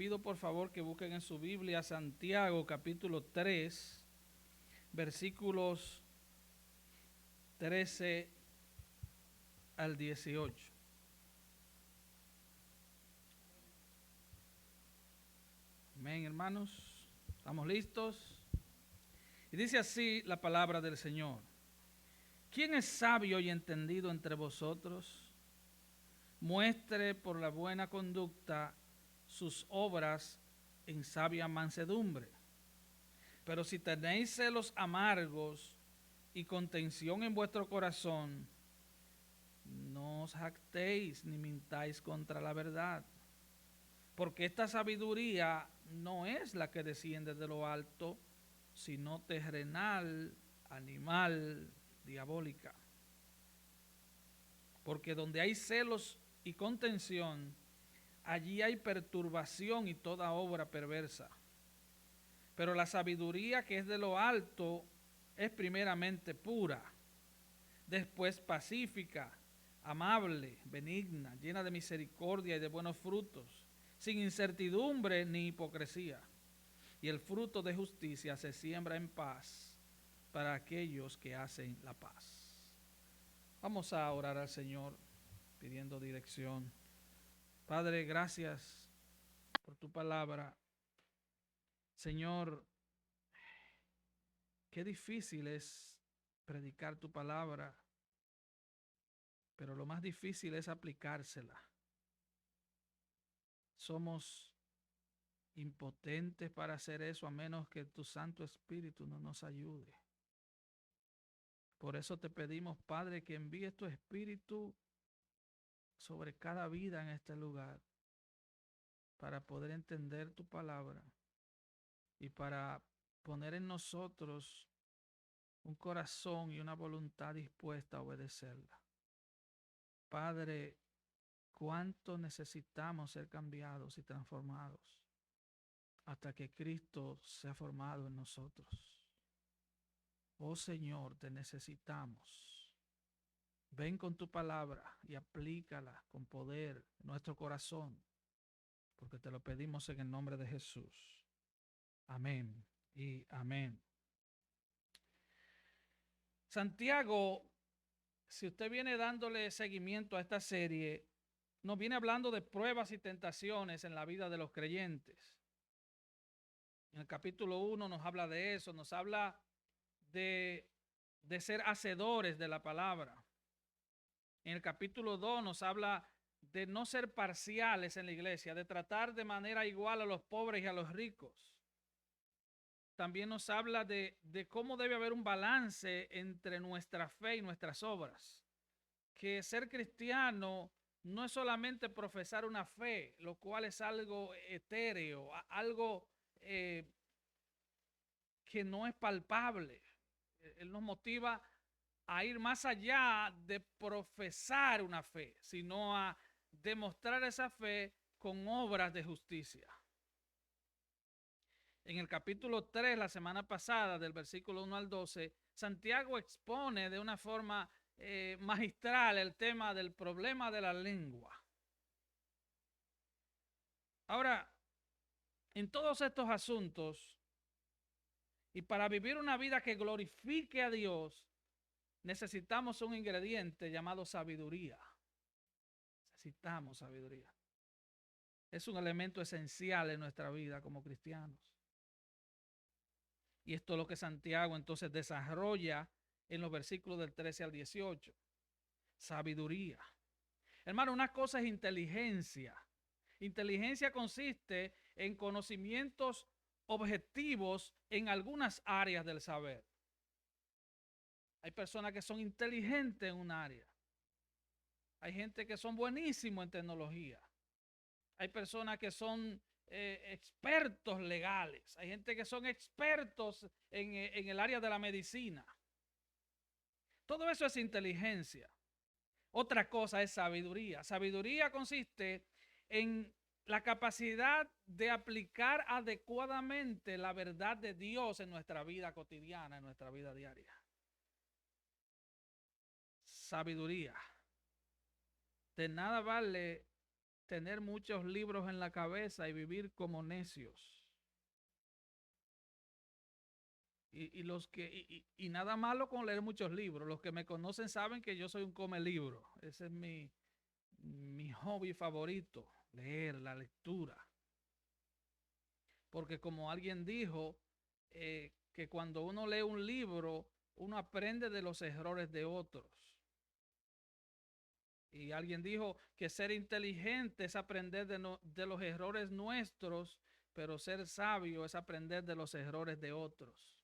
pido por favor que busquen en su Biblia Santiago capítulo 3, versículos 13 al 18. Amén, hermanos. ¿Estamos listos? Y dice así la palabra del Señor. ¿Quién es sabio y entendido entre vosotros? Muestre por la buena conducta sus obras en sabia mansedumbre. Pero si tenéis celos amargos y contención en vuestro corazón, no os jactéis ni mintáis contra la verdad. Porque esta sabiduría no es la que desciende de lo alto, sino terrenal, animal, diabólica. Porque donde hay celos y contención, allí hay perturbación y toda obra perversa. Pero la sabiduría que es de lo alto es primeramente pura, después pacífica, amable, benigna, llena de misericordia y de buenos frutos, sin incertidumbre ni hipocresía. Y el fruto de justicia se siembra en paz para aquellos que hacen la paz. Vamos a orar al Señor pidiendo dirección. Padre, gracias por tu palabra. Señor, qué difícil es predicar tu palabra, pero lo más difícil es aplicársela. Somos impotentes para hacer eso a menos que tu Santo Espíritu no nos ayude. Por eso te pedimos, Padre, que envíes tu Espíritu sobre cada vida en este lugar para poder entender tu palabra y para poner en nosotros un corazón y una voluntad dispuesta a obedecerla. Padre, cuánto necesitamos ser cambiados y transformados hasta que Cristo sea formado en nosotros. Oh Señor, te necesitamos. Ven con tu palabra y aplícala con poder en nuestro corazón, porque te lo pedimos en el nombre de Jesús. Amén y amén. Santiago, si usted viene dándole seguimiento a esta serie, nos viene hablando de pruebas y tentaciones en la vida de los creyentes. En el capítulo 1 nos habla de eso, nos habla de ser hacedores de la palabra. En el capítulo 2 nos habla de no ser parciales en la iglesia, de tratar de manera igual a los pobres y a los ricos. También nos habla de cómo debe haber un balance entre nuestra fe y nuestras obras. Que ser cristiano no es solamente profesar una fe, lo cual es algo etéreo, algo que no es palpable. Él nos motiva a ir más allá de profesar una fe, sino a demostrar esa fe con obras de justicia. En el capítulo 3, la semana pasada, del versículo 1 al 12, Santiago expone de una forma magistral el tema del problema de la lengua. Ahora, en todos estos asuntos, y para vivir una vida que glorifique a Dios, necesitamos un ingrediente llamado sabiduría. Necesitamos sabiduría. Es un elemento esencial en nuestra vida como cristianos. Y esto es lo que Santiago entonces desarrolla en los versículos del 13 al 18. Sabiduría. Hermano, una cosa es inteligencia. Inteligencia consiste en conocimientos objetivos en algunas áreas del saber. Hay personas que son inteligentes en un área. Hay gente que son buenísimos en tecnología. Hay personas que son expertos legales. Hay gente que son expertos en el área de la medicina. Todo eso es inteligencia. Otra cosa es sabiduría. Sabiduría consiste en la capacidad de aplicar adecuadamente la verdad de Dios en nuestra vida cotidiana, en nuestra vida diaria. Sabiduría. De nada vale tener muchos libros en la cabeza y vivir como necios. Y nada malo con leer muchos libros. Los que me conocen saben que yo soy un come libro. Ese es mi hobby favorito, leer, la lectura. Porque como alguien dijo, que cuando uno lee un libro, uno aprende de los errores de otros. Y alguien dijo que ser inteligente es aprender de los errores nuestros, pero ser sabio es aprender de los errores de otros.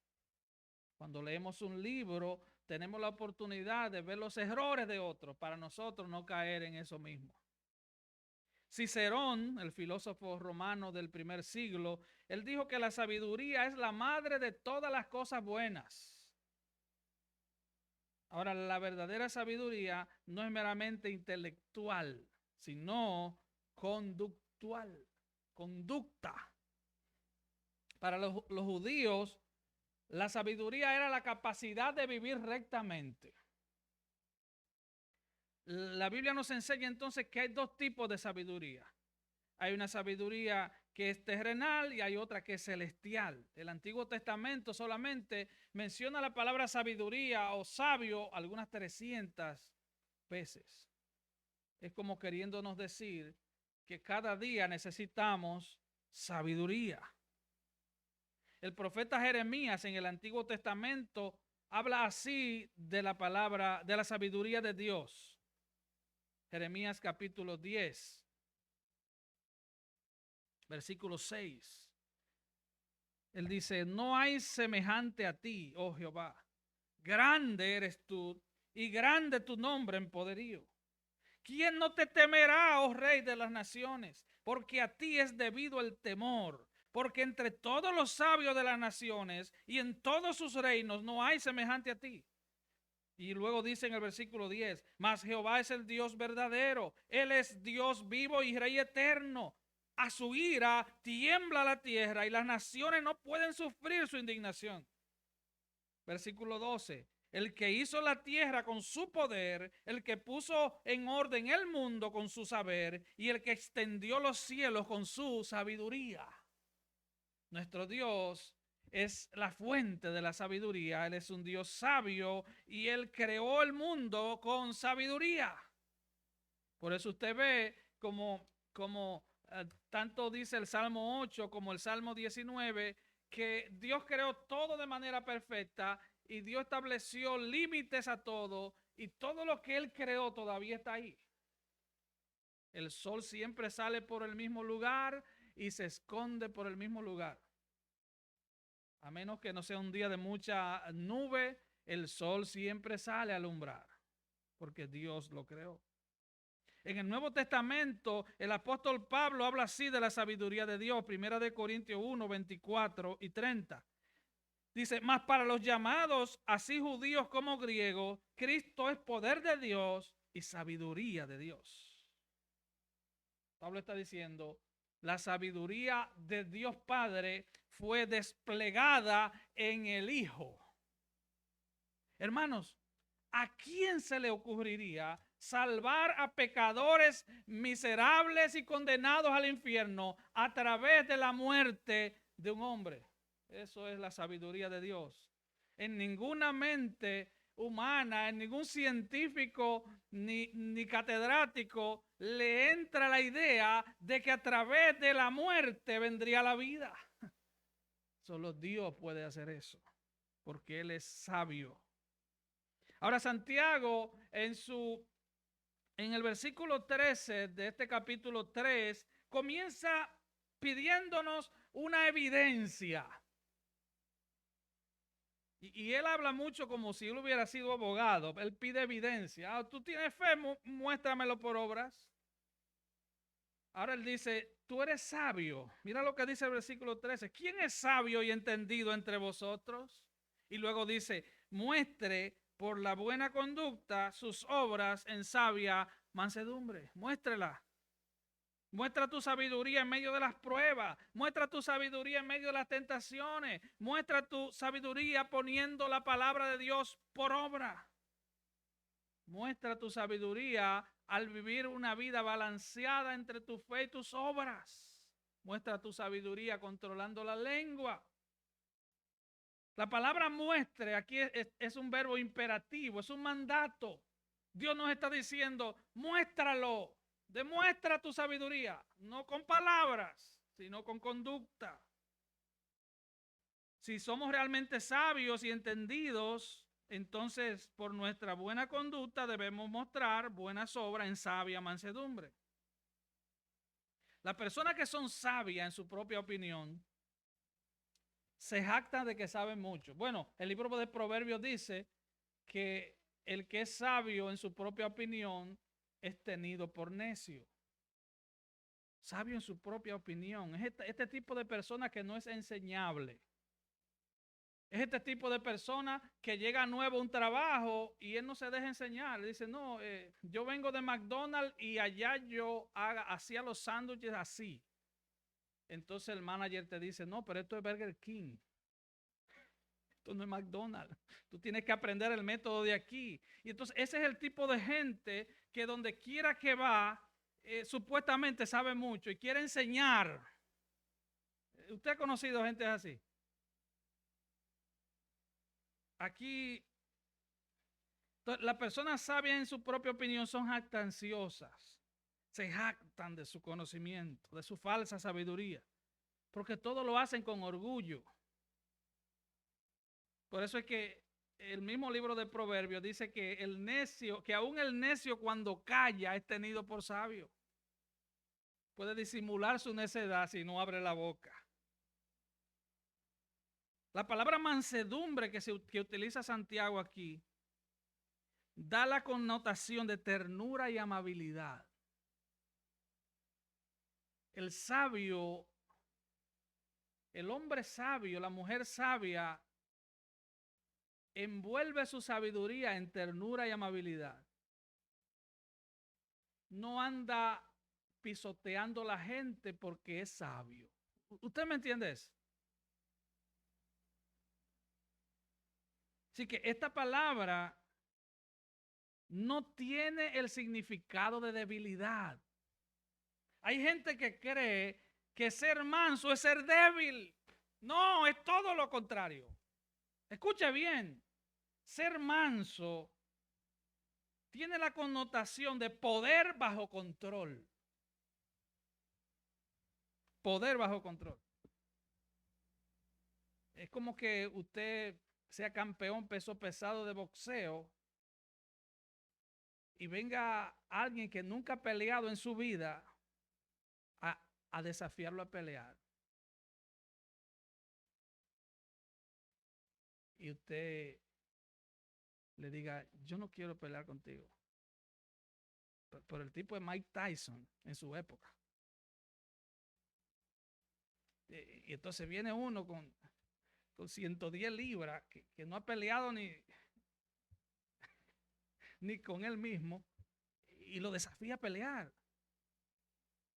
Cuando leemos un libro, tenemos la oportunidad de ver los errores de otros para nosotros no caer en eso mismo. Cicerón, el filósofo romano del primer siglo, él dijo que la sabiduría es la madre de todas las cosas buenas. Ahora, la verdadera sabiduría no es meramente intelectual, sino conductual, conducta. Para los judíos, la sabiduría era la capacidad de vivir rectamente. La Biblia nos enseña entonces que hay dos tipos de sabiduría. Hay una sabiduría que es terrenal y hay otra que es celestial. El Antiguo Testamento solamente menciona la palabra sabiduría o sabio algunas 300 veces. Es como queriéndonos decir que cada día necesitamos sabiduría. El profeta Jeremías en el Antiguo Testamento habla así de la palabra, de la sabiduría de Dios. Jeremías capítulo 10, versículo 6. Él dice, no hay semejante a ti, oh Jehová. Grande eres tú y grande tu nombre en poderío. ¿Quién no te temerá, oh Rey de las naciones? Porque a ti es debido el temor. Porque entre todos los sabios de las naciones y en todos sus reinos no hay semejante a ti. Y luego dice en el versículo 10, mas Jehová es el Dios verdadero. Él es Dios vivo y Rey eterno. A su ira tiembla la tierra y las naciones no pueden sufrir su indignación. Versículo 12. El que hizo la tierra con su poder, el que puso en orden el mundo con su saber y el que extendió los cielos con su sabiduría. Nuestro Dios es la fuente de la sabiduría. Él es un Dios sabio y Él creó el mundo con sabiduría. Por eso usted ve como tanto dice el Salmo 8 como el Salmo 19, que Dios creó todo de manera perfecta y Dios estableció límites a todo y todo lo que Él creó todavía está ahí. El sol siempre sale por el mismo lugar y se esconde por el mismo lugar. A menos que no sea un día de mucha nube, el sol siempre sale a alumbrar, porque Dios lo creó. En el Nuevo Testamento, el apóstol Pablo habla así de la sabiduría de Dios, 1 Corintios 1, 24 y 30. Dice, mas para los llamados, así judíos como griegos, Cristo es poder de Dios y sabiduría de Dios. Pablo está diciendo, la sabiduría de Dios Padre fue desplegada en el Hijo. Hermanos, ¿a quién se le ocurriría salvar a pecadores miserables y condenados al infierno a través de la muerte de un hombre? Eso es la sabiduría de Dios. En ninguna mente humana, en ningún científico ni catedrático le entra la idea de que a través de la muerte vendría la vida. Solo Dios puede hacer eso, porque Él es sabio. Ahora Santiago en el versículo 13 de este capítulo 3 comienza pidiéndonos una evidencia. Y él habla mucho como si él hubiera sido abogado. Él pide evidencia. ¿Tú tienes fe? Muéstramelo por obras. Ahora él dice, tú eres sabio. Mira lo que dice el versículo 13. ¿Quién es sabio y entendido entre vosotros? Y luego dice, muestre por la buena conducta sus obras en sabia mansedumbre. Muéstrela. Muestra tu sabiduría en medio de las pruebas. Muestra tu sabiduría en medio de las tentaciones. Muestra tu sabiduría poniendo la palabra de Dios por obra. Muestra tu sabiduría al vivir una vida balanceada entre tu fe y tus obras. Muestra tu sabiduría controlando la lengua. La palabra muestre aquí es un verbo imperativo, es un mandato. Dios nos está diciendo, muéstralo, demuestra tu sabiduría, no con palabras, sino con conducta. Si somos realmente sabios y entendidos, entonces por nuestra buena conducta debemos mostrar buenas obras en sabia mansedumbre. Las personas que son sabias en su propia opinión se jactan de que saben mucho. Bueno, el libro de Proverbios dice que el que es sabio en su propia opinión es tenido por necio. Sabio en su propia opinión. Es este tipo de persona que no es enseñable. Es este tipo de persona que llega nuevo a un trabajo y él no se deja enseñar. Dice, no, yo vengo de McDonald's y allá yo hacía los sándwiches así. Entonces el manager te dice, no, pero esto es Burger King. Esto no es McDonald's. Tú tienes que aprender el método de aquí. Y entonces ese es el tipo de gente que donde quiera que va, supuestamente sabe mucho y quiere enseñar. ¿Usted ha conocido gente así? Aquí, las personas sabias en su propia opinión son jactanciosas. Se jactan de su conocimiento, de su falsa sabiduría, porque todo lo hacen con orgullo. Por eso es que el mismo libro de Proverbios dice que el necio, que aún el necio cuando calla es tenido por sabio. Puede disimular su necedad si no abre la boca. La palabra mansedumbre que utiliza Santiago aquí da la connotación de ternura y amabilidad. El sabio, el hombre sabio, la mujer sabia, envuelve su sabiduría en ternura y amabilidad. No anda pisoteando a la gente porque es sabio. ¿Usted me entiende eso? Así que esta palabra no tiene el significado de debilidad. Hay gente que cree que ser manso es ser débil. No, es todo lo contrario. Escuche bien, ser manso tiene la connotación de poder bajo control. Poder bajo control. Es como que usted sea campeón peso pesado de boxeo y venga alguien que nunca ha peleado en su vida a desafiarlo a pelear. Y usted le diga, yo no quiero pelear contigo. Por el tipo de Mike Tyson en su época. Y entonces viene uno con 110 libras que no ha peleado ni con él mismo y lo desafía a pelear.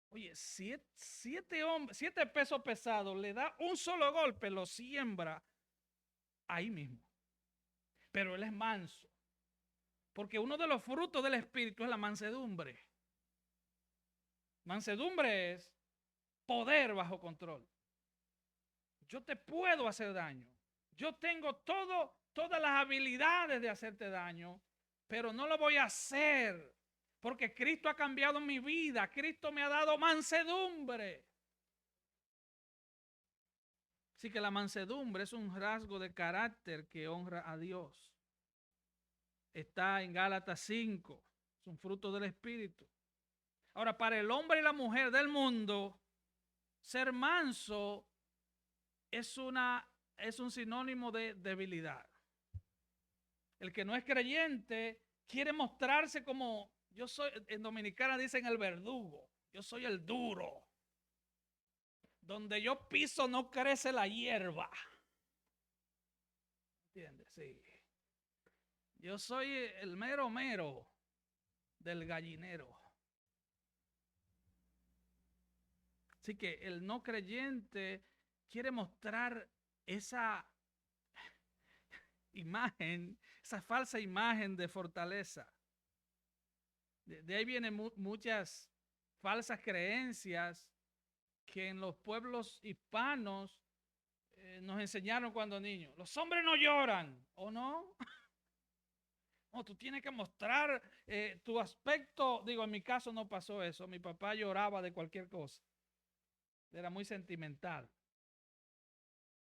Oye, 7 pesos pesados, le da un solo golpe, lo siembra ahí mismo. Pero él es manso. Porque uno de los frutos del Espíritu es la mansedumbre. Mansedumbre es poder bajo control. Yo te puedo hacer daño. Yo tengo todas las habilidades de hacerte daño, pero no lo voy a hacer porque Cristo ha cambiado mi vida. Cristo me ha dado mansedumbre. Así que la mansedumbre es un rasgo de carácter que honra a Dios. Está en Gálatas 5, es un fruto del Espíritu. Ahora, para el hombre y la mujer del mundo, ser manso es un sinónimo de debilidad. El que no es creyente quiere mostrarse como, yo soy, en Dominicana dicen el verdugo, yo soy el duro. Donde yo piso no crece la hierba. ¿Entiendes? Sí. Yo soy el mero mero del gallinero. Así que el no creyente quiere mostrar esa imagen, esa falsa imagen de fortaleza. De ahí vienen muchas falsas creencias que en los pueblos hispanos nos enseñaron cuando niños. Los hombres no lloran, ¿o no? No, tú tienes que mostrar tu aspecto. Digo, en mi caso no pasó eso. Mi papá lloraba de cualquier cosa. Era muy sentimental.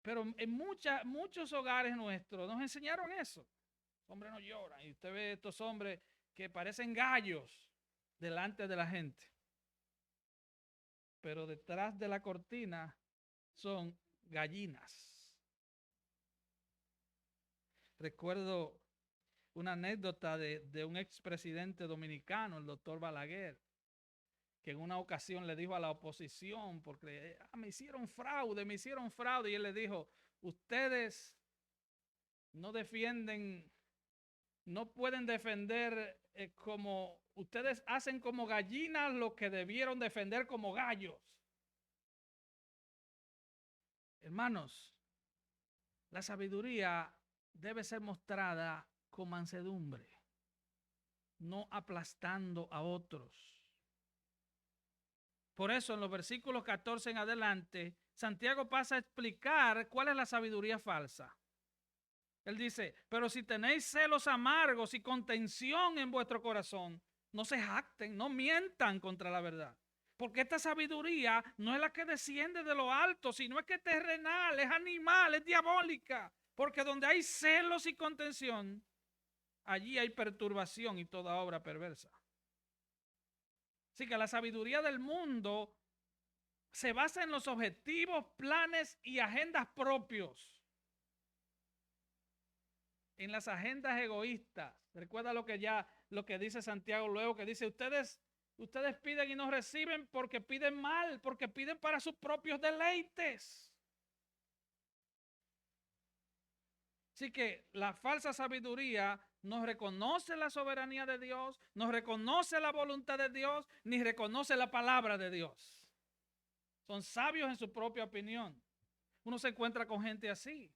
Pero en muchos hogares nuestros nos enseñaron eso. Los hombres no lloran. Y usted ve estos hombres que parecen gallos delante de la gente. Pero detrás de la cortina son gallinas. Recuerdo una anécdota de un expresidente dominicano, el doctor Balaguer, que en una ocasión le dijo a la oposición, porque me hicieron fraude, y él le dijo, ustedes no defienden, no pueden defender como, ustedes hacen como gallinas lo que debieron defender como gallos. Hermanos, la sabiduría debe ser mostrada con mansedumbre, no aplastando a otros. Por eso en los versículos 14 en adelante, Santiago pasa a explicar cuál es la sabiduría falsa. Él dice, pero si tenéis celos amargos y contención en vuestro corazón, no se jacten, no mientan contra la verdad. Porque esta sabiduría no es la que desciende de lo alto, sino es que es terrenal, es animal, es diabólica. Porque donde hay celos y contención, allí hay perturbación y toda obra perversa. Así que la sabiduría del mundo se basa en los objetivos, planes y agendas propios. En las agendas egoístas. Recuerda lo que dice Santiago luego, que dice, ustedes piden y no reciben porque piden mal, porque piden para sus propios deleites. Así que la falsa sabiduría no reconoce la soberanía de Dios, no reconoce la voluntad de Dios, ni reconoce la palabra de Dios. Son sabios en su propia opinión. Uno se encuentra con gente así,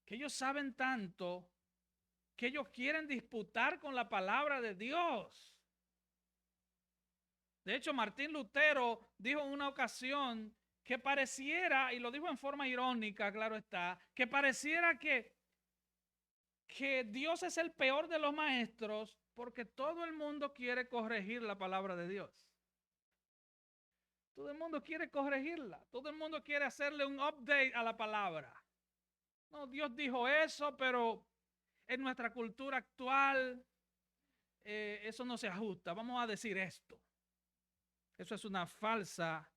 que ellos saben tanto que ellos quieren disputar con la palabra de Dios. De hecho, Martín Lutero dijo en una ocasión que pareciera, y lo dijo en forma irónica, claro está, que pareciera que Dios es el peor de los maestros porque todo el mundo quiere corregir la palabra de Dios. Todo el mundo quiere corregirla, todo el mundo quiere hacerle un update a la palabra. No, Dios dijo eso, pero en nuestra cultura actual eso no se ajusta. Vamos a decir esto. Eso es una falsa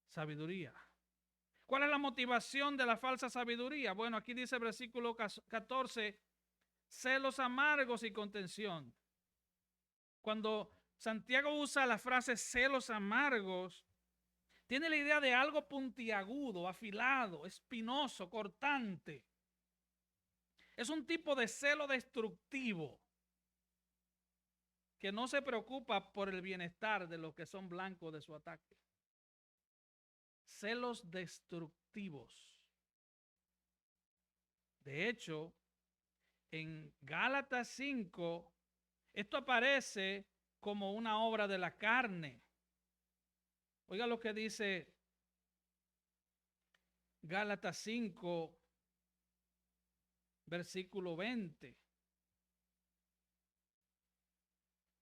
sabiduría. ¿Cuál es la motivación de la falsa sabiduría? Bueno, aquí dice el versículo 14, celos amargos y contención. Cuando Santiago usa la frase celos amargos, tiene la idea de algo puntiagudo, afilado, espinoso, cortante. Es un tipo de celo destructivo que no se preocupa por el bienestar de los que son blancos de su ataque. Celos destructivos. De hecho, en Gálatas 5, esto aparece como una obra de la carne. Oiga lo que dice Gálatas 5, versículo 20.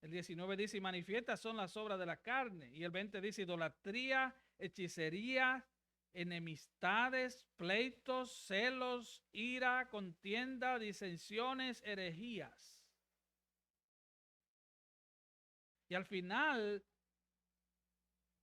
El 19 dice, y manifiestas son las obras de la carne. Y el 20 dice, idolatría, hechicería, enemistades, pleitos, celos, ira, contienda, disensiones, herejías. Y al final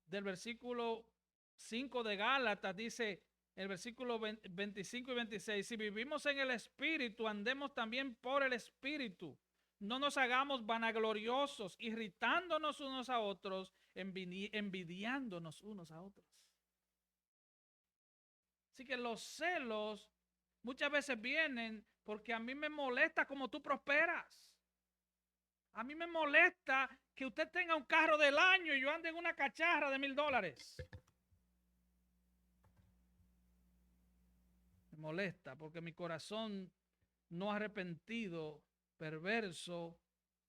del versículo 5 de Gálatas dice, el versículo 25 y 26, si vivimos en el Espíritu, andemos también por el Espíritu. No nos hagamos vanagloriosos, irritándonos unos a otros, envidiándonos unos a otros. Así que los celos muchas veces vienen porque a mí me molesta como tú prosperas. A mí me molesta que usted tenga un carro del año y yo ande en una cacharra de $1,000. Me molesta porque mi corazón no arrepentido, perverso,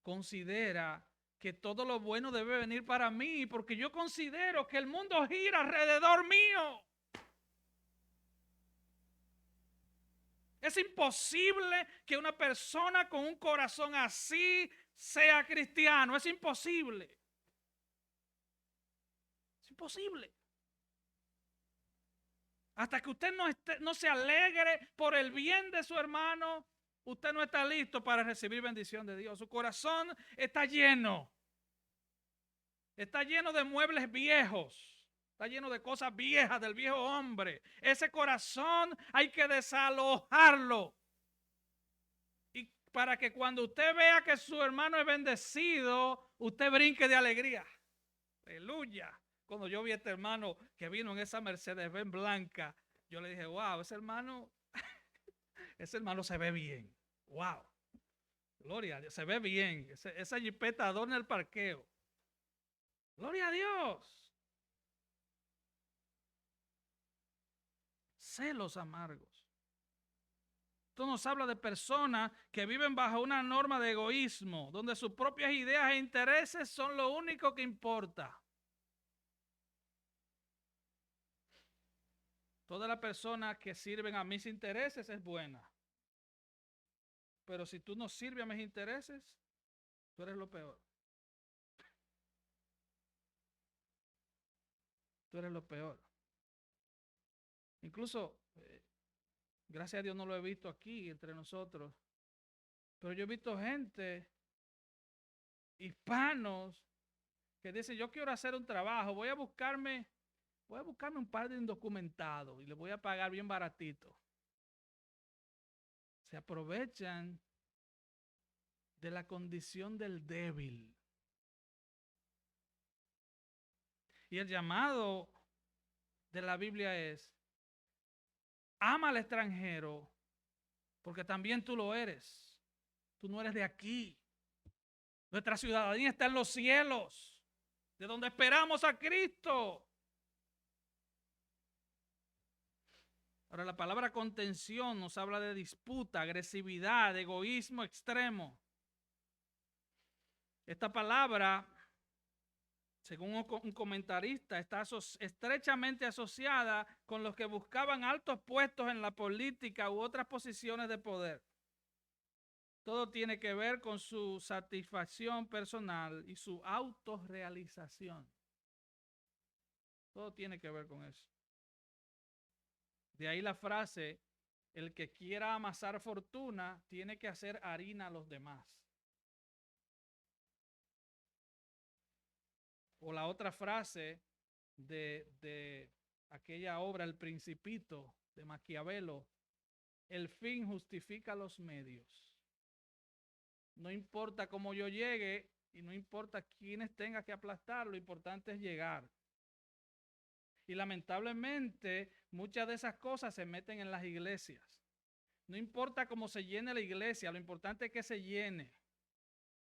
considera que todo lo bueno debe venir para mí, porque yo considero que el mundo gira alrededor mío. Es imposible que una persona con un corazón así sea cristiano. Es imposible. Es imposible. Hasta que usted no se alegre por el bien de su hermano, usted no está listo para recibir bendición de Dios. Su corazón está lleno. Está lleno de muebles viejos. Está lleno de cosas viejas del viejo hombre. Ese corazón hay que desalojarlo. Y para que cuando usted vea que su hermano es bendecido, usted brinque de alegría. Aleluya. Cuando yo vi a este hermano que vino en esa Mercedes-Benz blanca, yo le dije, wow, ese hermano se ve bien. Wow. Gloria a Dios, se ve bien. Esa jipeta adorna el parqueo. Gloria a Dios. Celos amargos. Esto nos habla de personas que viven bajo una norma de egoísmo, donde sus propias ideas e intereses son lo único que importa. Todas las personas que sirven a mis intereses es buena. Pero si tú no sirves a mis intereses, tú eres lo peor. Tú eres lo peor. Incluso, gracias a Dios no lo he visto aquí entre nosotros, pero yo he visto gente, hispanos, que dicen, yo quiero hacer un trabajo, voy a buscarme un par de indocumentados y les voy a pagar bien baratito. Se aprovechan de la condición del débil. Y el llamado de la Biblia es, ama al extranjero, porque también tú lo eres. Tú no eres de aquí. Nuestra ciudadanía está en los cielos, de donde esperamos a Cristo. Ahora, la palabra contención nos habla de disputa, agresividad, egoísmo extremo. Esta palabra, según un comentarista, está estrechamente asociada con los que buscaban altos puestos en la política u otras posiciones de poder. Todo tiene que ver con su satisfacción personal y su autorrealización. Todo tiene que ver con eso. De ahí la frase, el que quiera amasar fortuna tiene que hacer harina a los demás. O la otra frase de aquella obra, El Principito, de Maquiavelo, el fin justifica los medios. No importa cómo yo llegue y no importa quiénes tenga que aplastar, lo importante es llegar. Y lamentablemente muchas de esas cosas se meten en las iglesias. No importa cómo se llene la iglesia, lo importante es que se llene.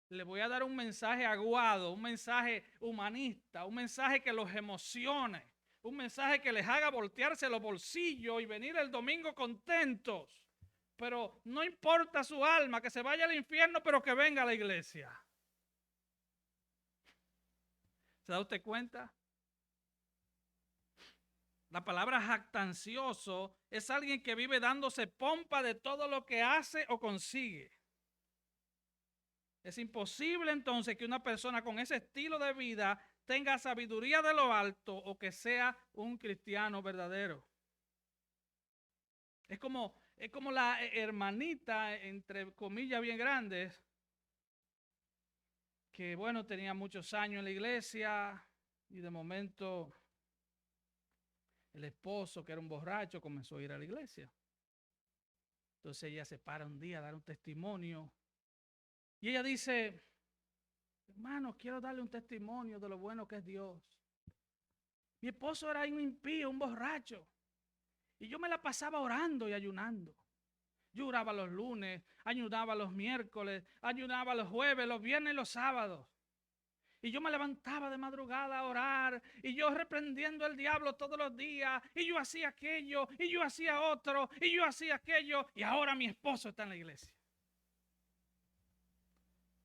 Le voy a dar un mensaje aguado, un mensaje humanista, un mensaje que los emocione, un mensaje que les haga voltearse los bolsillos y venir el domingo contentos. Pero no importa su alma, que se vaya al infierno, pero que venga a la iglesia. ¿Se da usted cuenta? La palabra jactancioso es alguien que vive dándose pompa de todo lo que hace o consigue. Es imposible entonces que una persona con ese estilo de vida tenga sabiduría de lo alto o que sea un cristiano verdadero. Es como la hermanita, entre comillas bien grandes, que bueno, tenía muchos años en la iglesia y de momento el esposo, que era un borracho, comenzó a ir a la iglesia. Entonces ella se para un día a dar un testimonio y ella dice, hermano, quiero darle un testimonio de lo bueno que es Dios. Mi esposo era un impío, un borracho, y yo me la pasaba orando y ayunando. Yo oraba los lunes, ayunaba los miércoles, ayunaba los jueves, los viernes y los sábados. Y yo me levantaba de madrugada a orar, y yo reprendiendo al diablo todos los días, y yo hacía aquello, y yo hacía otro, y yo hacía aquello, y ahora mi esposo está en la iglesia.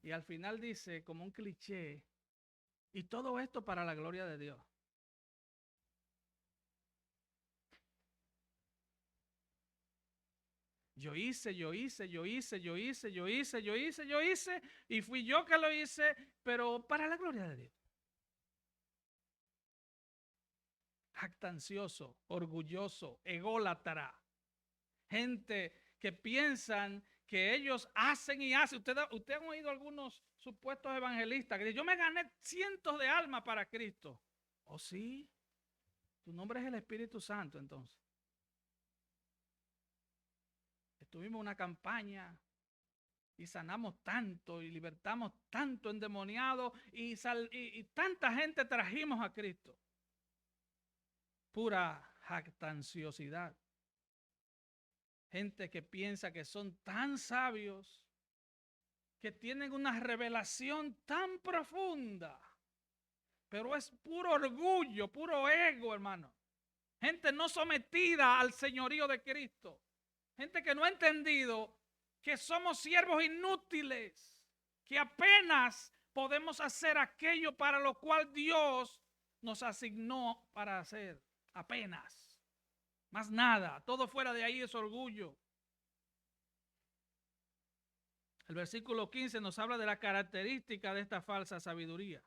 Y al final dice, como un cliché, y todo esto para la gloria de Dios. Yo hice, y fui yo que lo hice, pero para la gloria de Dios. Jactancioso, orgulloso, ególatra. Gente que piensan que ellos hacen y hacen. Usted han oído algunos supuestos evangelistas que dicen, yo me gané cientos de almas para Cristo. ¿Oh sí? Tu nombre es el Espíritu Santo entonces. Tuvimos una campaña y sanamos tanto y libertamos tanto endemoniados y tanta gente trajimos a Cristo. Pura jactanciosidad. Gente que piensa que son tan sabios, que tienen una revelación tan profunda, pero es puro orgullo, puro ego, hermano. Gente no sometida al señorío de Cristo. Gente que no ha entendido que somos siervos inútiles, que apenas podemos hacer aquello para lo cual Dios nos asignó para hacer. Apenas. Más nada. Todo fuera de ahí es orgullo. El versículo 15 nos habla de la característica de esta falsa sabiduría.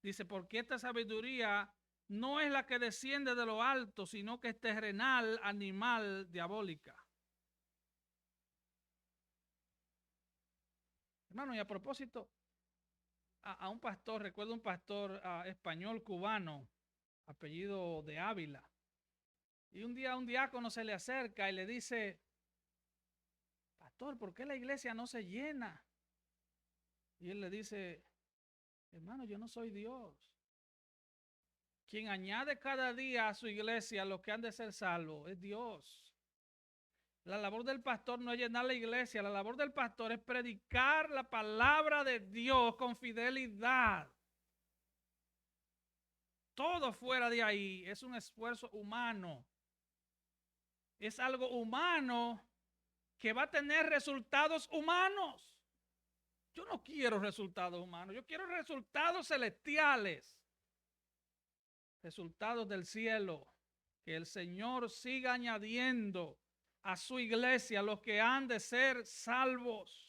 Dice, porque esta sabiduría no es la que desciende de lo alto, sino que es terrenal, animal, diabólica. Hermano, y a propósito, a un pastor, recuerdo un pastor español cubano, apellido de Ávila, y un día un diácono se le acerca y le dice, pastor, ¿por qué la iglesia no se llena? Y él le dice, hermano, yo no soy Dios. Quien añade cada día a su iglesia los que han de ser salvos es Dios. La labor del pastor no es llenar la iglesia, la labor del pastor es predicar la palabra de Dios con fidelidad. Todo fuera de ahí es un esfuerzo humano. Es algo humano que va a tener resultados humanos. Yo no quiero resultados humanos, yo quiero resultados celestiales. Resultados del cielo. Que el Señor siga añadiendo a su iglesia los que han de ser salvos.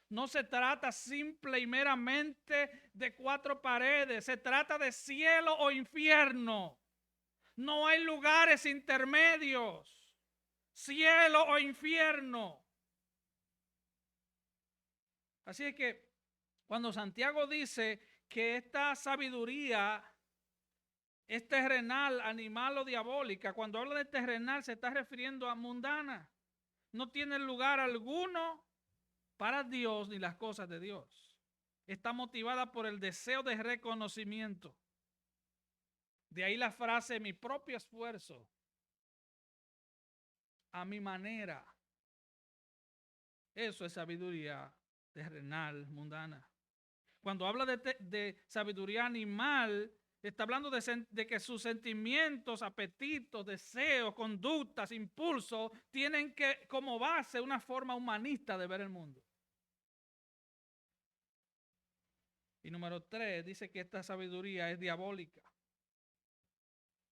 No se trata simple y meramente de cuatro paredes, se trata de cielo o infierno. No hay lugares intermedios, cielo o infierno. Así es que cuando Santiago dice que esta sabiduría es terrenal, animal o diabólica, cuando habla de terrenal se está refiriendo a mundana. No tiene lugar alguno para Dios ni las cosas de Dios. Está motivada por el deseo de reconocimiento. De ahí la frase, mi propio esfuerzo, a mi manera. Eso es sabiduría terrenal, mundana. Cuando habla de sabiduría animal, está hablando de que sus sentimientos, apetitos, deseos, conductas, impulsos, tienen que como base una forma humanista de ver el mundo. Y número 3, dice que esta sabiduría es diabólica.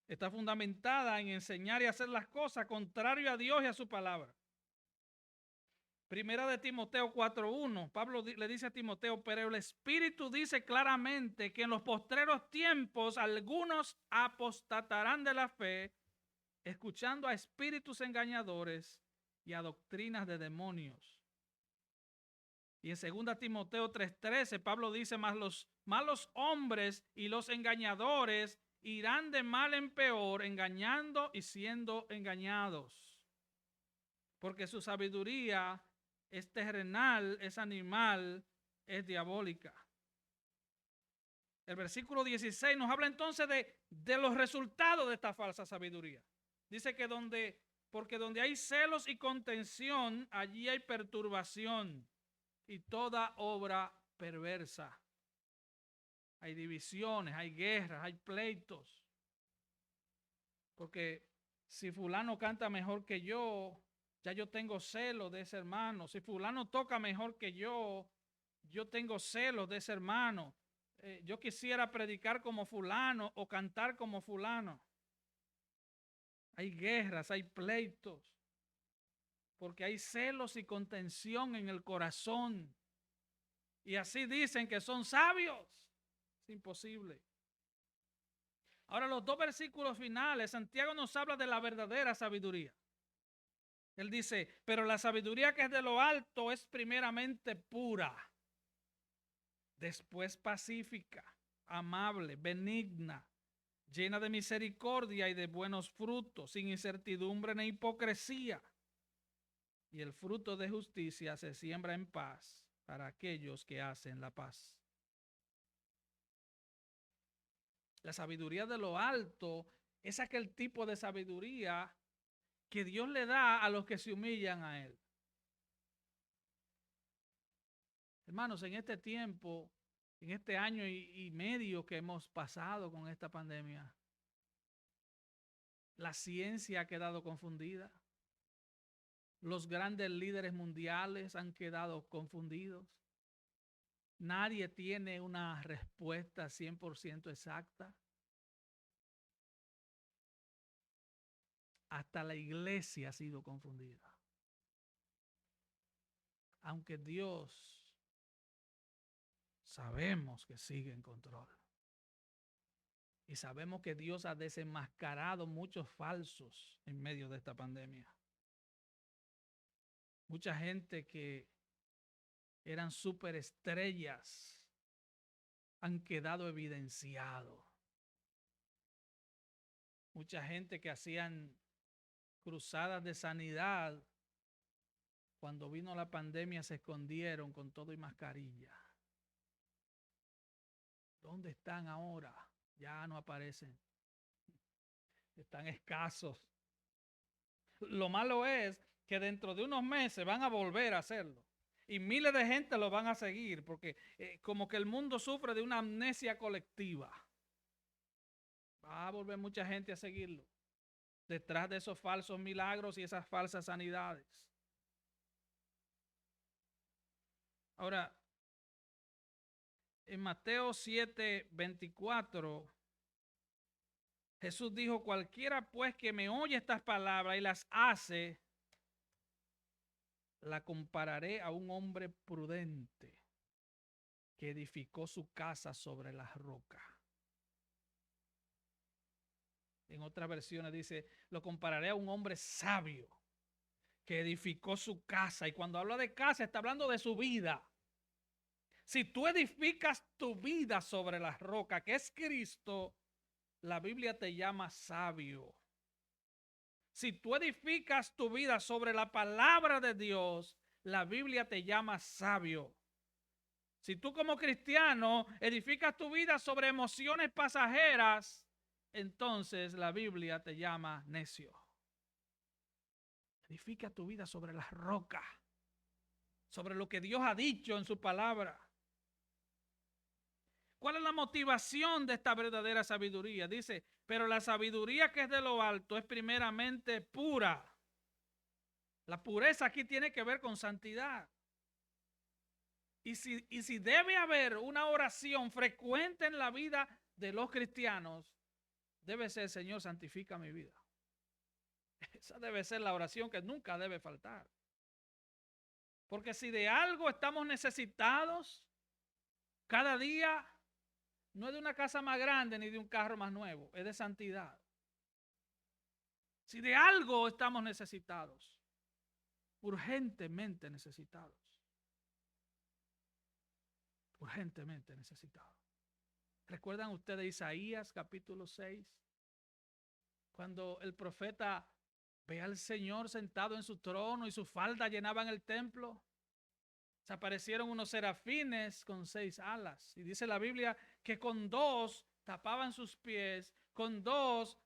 Está fundamentada en enseñar y hacer las cosas contrario a Dios y a su palabra. Primera de Timoteo 4:1, Pablo le dice a Timoteo, pero el Espíritu dice claramente que en los postreros tiempos algunos apostatarán de la fe, escuchando a espíritus engañadores y a doctrinas de demonios. Y en 2 Timoteo 3:13, Pablo dice, mas los malos hombres y los engañadores irán de mal en peor, engañando y siendo engañados. Porque su sabiduría es terrenal, es animal, es diabólica. El versículo 16 nos habla entonces de los resultados de esta falsa sabiduría. Dice que porque donde hay celos y contención, allí hay perturbación y toda obra perversa. Hay divisiones, hay guerras, hay pleitos. Porque si fulano canta mejor que yo, ya yo tengo celo de ese hermano. Si fulano toca mejor que yo, yo tengo celos de ese hermano. Yo quisiera predicar como fulano o cantar como fulano. Hay guerras, hay pleitos, porque hay celos y contención en el corazón. Y así dicen que son sabios. Es imposible. Ahora, los dos versículos finales, Santiago nos habla de la verdadera sabiduría. Él dice, pero la sabiduría que es de lo alto es primeramente pura, después pacífica, amable, benigna, llena de misericordia y de buenos frutos, sin incertidumbre ni hipocresía. Y el fruto de justicia se siembra en paz para aquellos que hacen la paz. La sabiduría de lo alto es aquel tipo de sabiduría que Dios le da a los que se humillan a Él. Hermanos, en este tiempo, en este año y medio que hemos pasado con esta pandemia, la ciencia ha quedado confundida. Los grandes líderes mundiales han quedado confundidos. Nadie tiene una respuesta 100% exacta. Hasta la iglesia ha sido confundida. Aunque Dios sabemos que sigue en control. Y sabemos que Dios ha desenmascarado muchos falsos en medio de esta pandemia. Mucha gente que eran superestrellas han quedado evidenciados. Mucha gente que hacían cruzadas de sanidad, cuando vino la pandemia se escondieron con todo y mascarilla. ¿Dónde están ahora? Ya no aparecen. Están escasos. Lo malo es que dentro de unos meses van a volver a hacerlo. Y miles de gente lo van a seguir porque como que el mundo sufre de una amnesia colectiva. Va a volver mucha gente a seguirlo. Detrás de esos falsos milagros y esas falsas sanidades. Ahora, en Mateo 7:24, Jesús dijo, cualquiera pues que me oye estas palabras y las hace, la compararé a un hombre prudente que edificó su casa sobre la roca. En otras versiones dice, lo compararé a un hombre sabio que edificó su casa. Y cuando habla de casa, está hablando de su vida. Si tú edificas tu vida sobre la roca, que es Cristo, la Biblia te llama sabio. Si tú edificas tu vida sobre la palabra de Dios, la Biblia te llama sabio. Si tú como cristiano edificas tu vida sobre emociones pasajeras, entonces la Biblia te llama necio. Edifica tu vida sobre la roca, sobre lo que Dios ha dicho en su palabra. ¿Cuál es la motivación de esta verdadera sabiduría? Dice, pero la sabiduría que es de lo alto es primeramente pura. La pureza aquí tiene que ver con santidad. Y si debe haber una oración frecuente en la vida de los cristianos, debe ser, Señor, santifica mi vida. Esa debe ser la oración que nunca debe faltar. Porque si de algo estamos necesitados cada día, no es de una casa más grande ni de un carro más nuevo, es de santidad. Si de algo estamos necesitados, urgentemente necesitados. Urgentemente necesitados. ¿Recuerdan ustedes Isaías capítulo 6? Cuando el profeta ve al Señor sentado en su trono y su falda llenaban el templo. Se aparecieron unos serafines con 6 alas. Y dice la Biblia que con 2 tapaban sus pies, con 2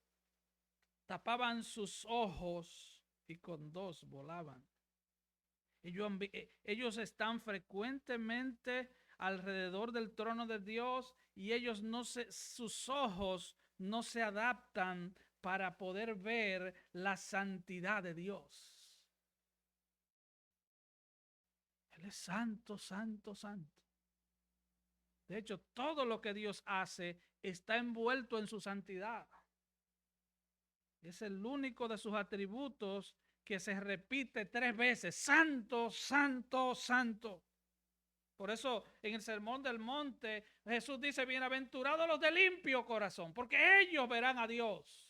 tapaban sus ojos y con 2 volaban. Ellos están frecuentemente alrededor del trono de Dios y ellos sus ojos no se adaptan para poder ver la santidad de Dios. Él es santo, santo, santo. De hecho, todo lo que Dios hace está envuelto en su santidad. Es el único de sus atributos que se repite 3 veces. Santo, santo, santo. Por eso en el Sermón del Monte Jesús dice, bienaventurados los de limpio corazón, porque ellos verán a Dios.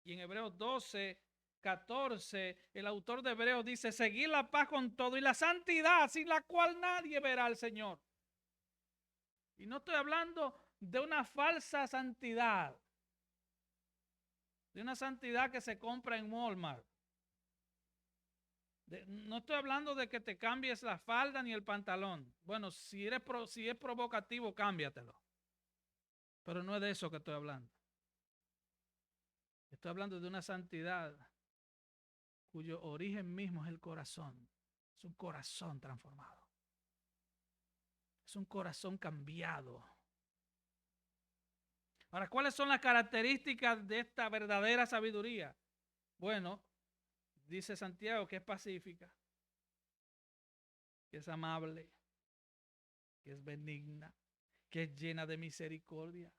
Y en Hebreos 12, 14, el autor de Hebreos dice, seguir la paz con todo y la santidad, sin la cual nadie verá al Señor. Y no estoy hablando de una falsa santidad, de una santidad que se compra en Walmart. No estoy hablando de que te cambies la falda ni el pantalón. Bueno, si es provocativo, cámbiatelo. Pero no es de eso que estoy hablando. Estoy hablando de una santidad cuyo origen mismo es el corazón. Es un corazón transformado. Es un corazón cambiado. Ahora, ¿cuáles son las características de esta verdadera sabiduría? Bueno, dice Santiago que es pacífica, que es amable, que es benigna, que es llena de misericordia,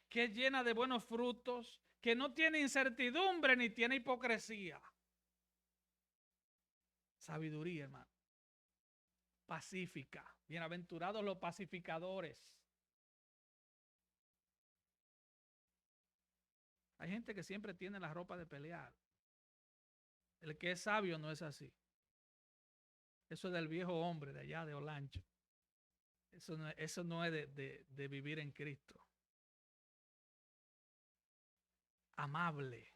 que es llena de buenos frutos, que no tiene incertidumbre ni tiene hipocresía. Sabiduría, hermano. Pacífica. Bienaventurados los pacificadores. Hay gente que siempre tiene la ropa de pelear. El que es sabio no es así. Eso es del viejo hombre de allá de Olancho. Eso no es de vivir en Cristo. Amable.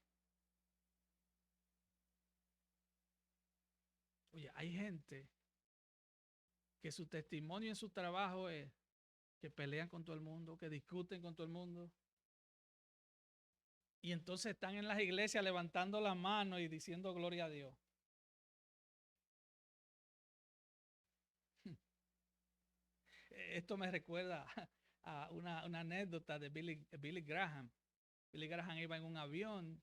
Oye, hay gente que su testimonio en su trabajo es que pelean con todo el mundo, que discuten con todo el mundo. Y entonces están en las iglesias levantando la mano y diciendo gloria a Dios. Esto me recuerda a una anécdota de Billy Graham. Billy Graham iba en un avión.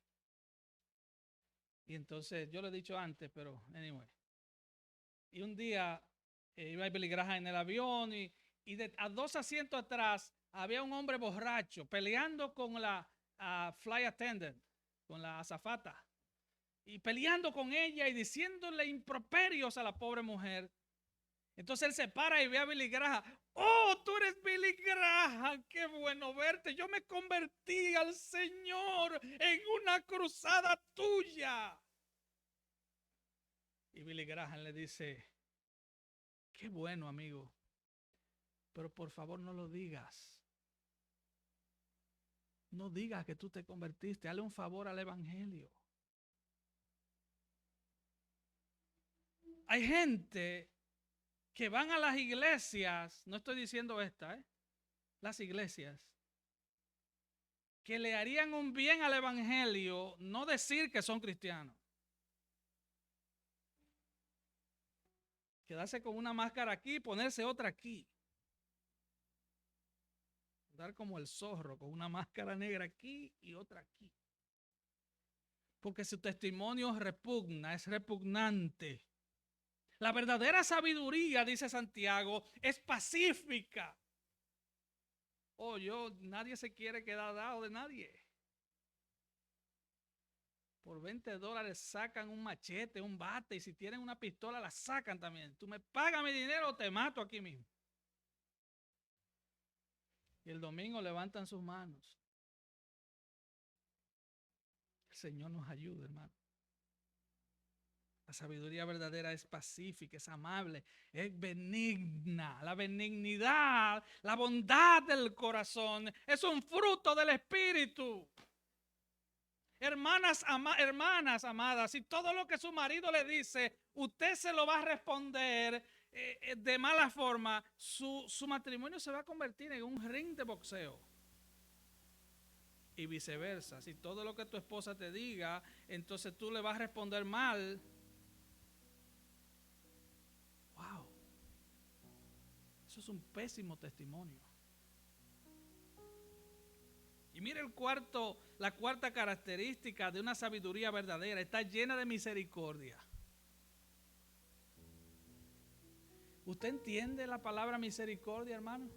Y entonces, yo lo he dicho antes, pero anyway. Y un día iba Billy Graham en el avión y a 2 asientos atrás había un hombre borracho peleando con la flight attendant, con la azafata. Y peleando con ella y diciéndole improperios a la pobre mujer. Entonces él se para y ve a Billy Graham. Oh, tú eres Billy Graham, qué bueno verte. Yo me convertí al Señor en una cruzada tuya. Y Billy Graham le dice, qué bueno, amigo, pero por favor no lo digas. No digas que tú te convertiste, dale un favor al evangelio. Hay gente que van a las iglesias, no estoy diciendo esta, las iglesias, que le harían un bien al evangelio, no decir que son cristianos. Quedarse con una máscara aquí y ponerse otra aquí. Andar como el zorro, con una máscara negra aquí y otra aquí. Porque su testimonio repugna, es repugnante. La verdadera sabiduría, dice Santiago, es pacífica. Oh, nadie se quiere quedar dado de nadie. Por $20 sacan un machete, un bate, y si tienen una pistola la sacan también. Tú me pagas mi dinero o te mato aquí mismo. Y el domingo levantan sus manos. El Señor nos ayude, hermano. La sabiduría verdadera es pacífica, es amable, es benigna. La benignidad, la bondad del corazón es un fruto del Espíritu. Hermanas amadas, si todo lo que su marido le dice, usted se lo va a responder de mala forma, su matrimonio se va a convertir en un ring de boxeo. Y viceversa, si todo lo que tu esposa te diga, entonces tú le vas a responder mal. Wow, eso es un pésimo testimonio. Y mire la cuarta característica de una sabiduría verdadera, está llena de misericordia. ¿Usted entiende la palabra misericordia, hermano?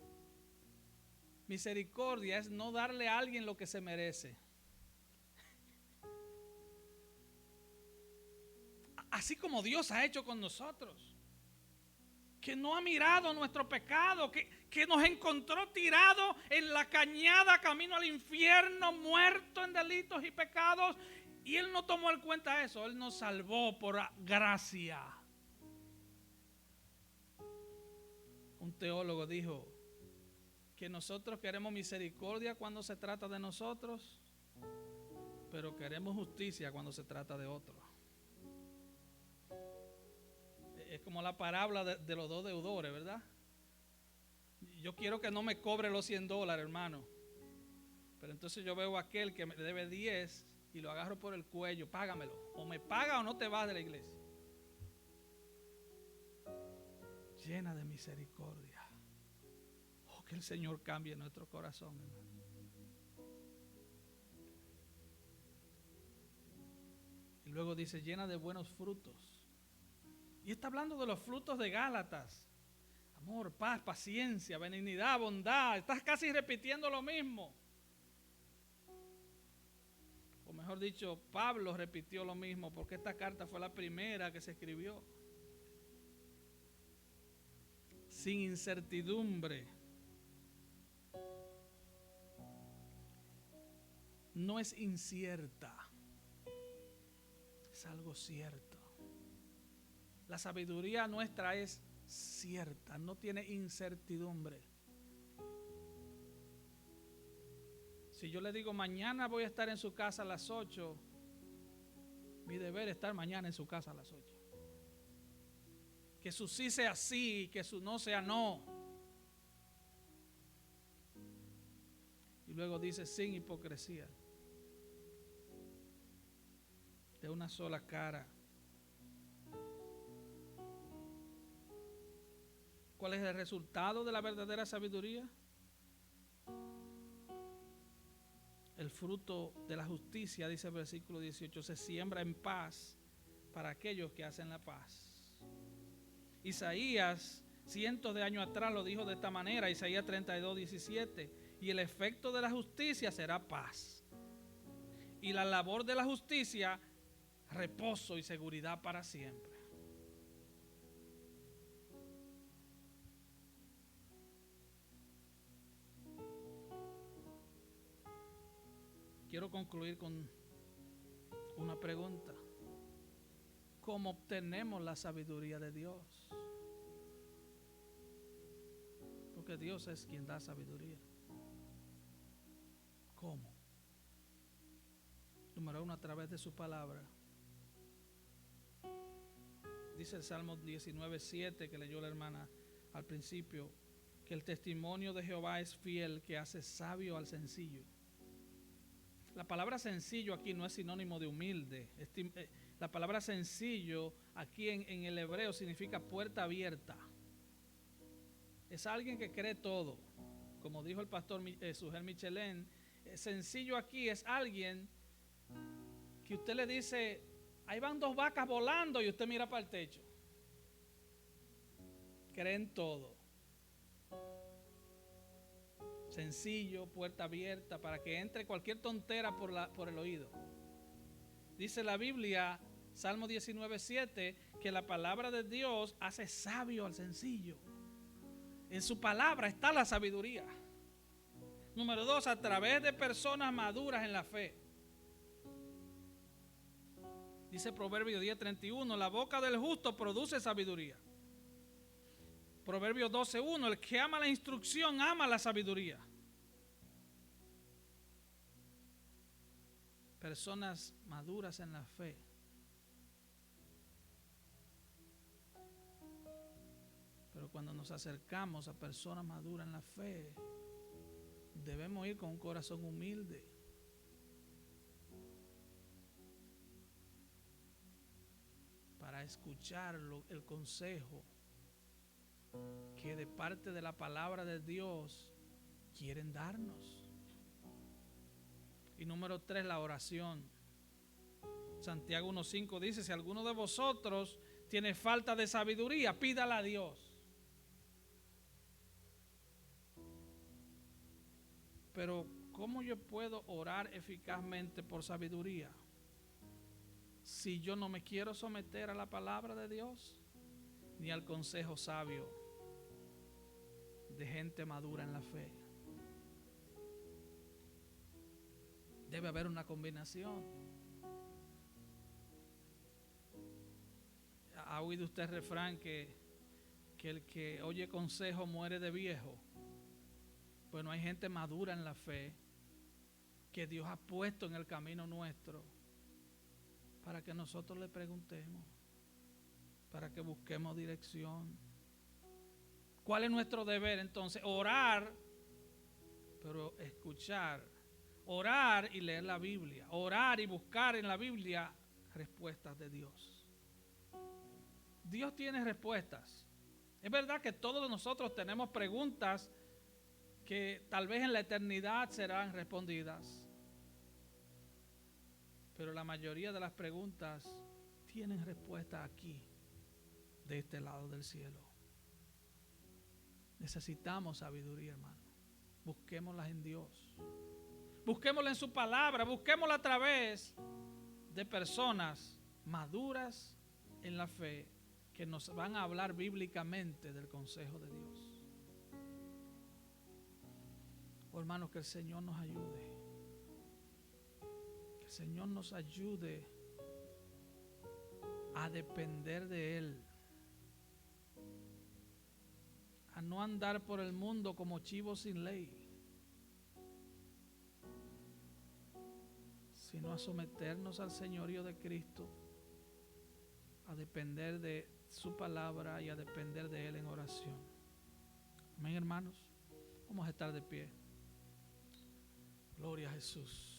Misericordia es no darle a alguien lo que se merece. Así como Dios ha hecho con nosotros. Que no ha mirado nuestro pecado, que nos encontró tirados en la cañada camino al infierno, muertos en delitos y pecados, y Él no tomó en cuenta eso. Él nos salvó por gracia. Un teólogo dijo que nosotros queremos misericordia cuando se trata de nosotros, pero queremos justicia cuando se trata de otros. Es como la parábola de los dos deudores, ¿verdad? Yo quiero que no me cobre los $100, hermano. Pero entonces yo veo a aquel que me debe 10 y lo agarro por el cuello, págamelo. O me paga o no te vas de la iglesia. Llena de misericordia. Oh, que el Señor cambie nuestro corazón, hermano. Y luego dice, llena de buenos frutos. Y está hablando de los frutos de Gálatas. Amor, paz, paciencia, benignidad, bondad. Estás casi repitiendo lo mismo. O mejor dicho, Pablo repitió lo mismo porque esta carta fue la primera que se escribió. Sin incertidumbre. No es incierta. Es algo cierto. La sabiduría nuestra es cierta, no tiene incertidumbre. Si yo le digo mañana voy a estar en su casa a las 8, mi deber es estar mañana en su casa a las 8. Que su sí sea sí y que su no sea no. Y luego dice sin hipocresía. De una sola cara. ¿Cuál es el resultado de la verdadera sabiduría? El fruto de la justicia, dice el versículo 18, se siembra en paz para aquellos que hacen la paz. Isaías, cientos de años atrás, lo dijo de esta manera, Isaías 32, 17, y el efecto de la justicia será paz. Y la labor de la justicia, reposo y seguridad para siempre. Quiero concluir con una pregunta. ¿Cómo obtenemos la sabiduría de Dios? Porque Dios es quien da sabiduría. ¿Cómo? Número 1, a través de su palabra. Dice el Salmo 19:7 que leyó la hermana al principio, que el testimonio de Jehová es fiel, que hace sabio al sencillo. La palabra sencillo aquí no es sinónimo de humilde. La palabra sencillo aquí en el hebreo significa puerta abierta. Es alguien que cree todo. Como dijo el pastor Sujel Michelén, sencillo aquí es alguien que usted le dice, ahí van 2 vacas volando y usted mira para el techo. Creen todo. Sencillo, puerta abierta, para que entre cualquier tontera por el oído. Dice la Biblia, Salmo 19:7, que la palabra de Dios hace sabio al sencillo. En su palabra está la sabiduría. Número 2, a través de personas maduras en la fe. Dice Proverbios 10:31, la boca del justo produce sabiduría. Proverbios 12:1, el que ama la instrucción ama la sabiduría. Personas maduras en la fe. Pero cuando nos acercamos a personas maduras en la fe, debemos ir con un corazón humilde. Para escuchar el consejo que de parte de la palabra de Dios quieren darnos. Y número 3, la oración. Santiago 1:5 dice, si alguno de vosotros tiene falta de sabiduría, pídala a Dios. pero ¿cómo yo puedo orar eficazmente por sabiduría si yo no me quiero someter a la palabra de Dios ni al consejo sabio de gente madura en la fe? Debe haber una combinación. ¿Ha oído usted el refrán que el que oye consejo muere de viejo? Bueno, hay gente madura en la fe que Dios ha puesto en el camino nuestro para que nosotros le preguntemos, para que busquemos dirección. ¿Cuál es nuestro deber entonces? Orar, pero escuchar. Orar y leer la Biblia. Orar y buscar en la Biblia respuestas de Dios. Dios tiene respuestas. Es verdad que todos nosotros tenemos preguntas que tal vez en la eternidad serán respondidas. Pero la mayoría de las preguntas tienen respuesta aquí, de este lado del cielo. Necesitamos sabiduría, hermano. Busquémosla en Dios. Busquémosla en su palabra. Busquémosla a través de personas maduras en la fe que nos van a hablar bíblicamente del consejo de Dios. Oh, hermanos, que el Señor nos ayude. Que el Señor nos ayude a depender de Él. A no andar por el mundo como chivos sin ley, sino a someternos al señorío de Cristo, a depender de su palabra y a depender de Él en oración. Amén, hermanos. Vamos a estar de pie. Gloria a Jesús.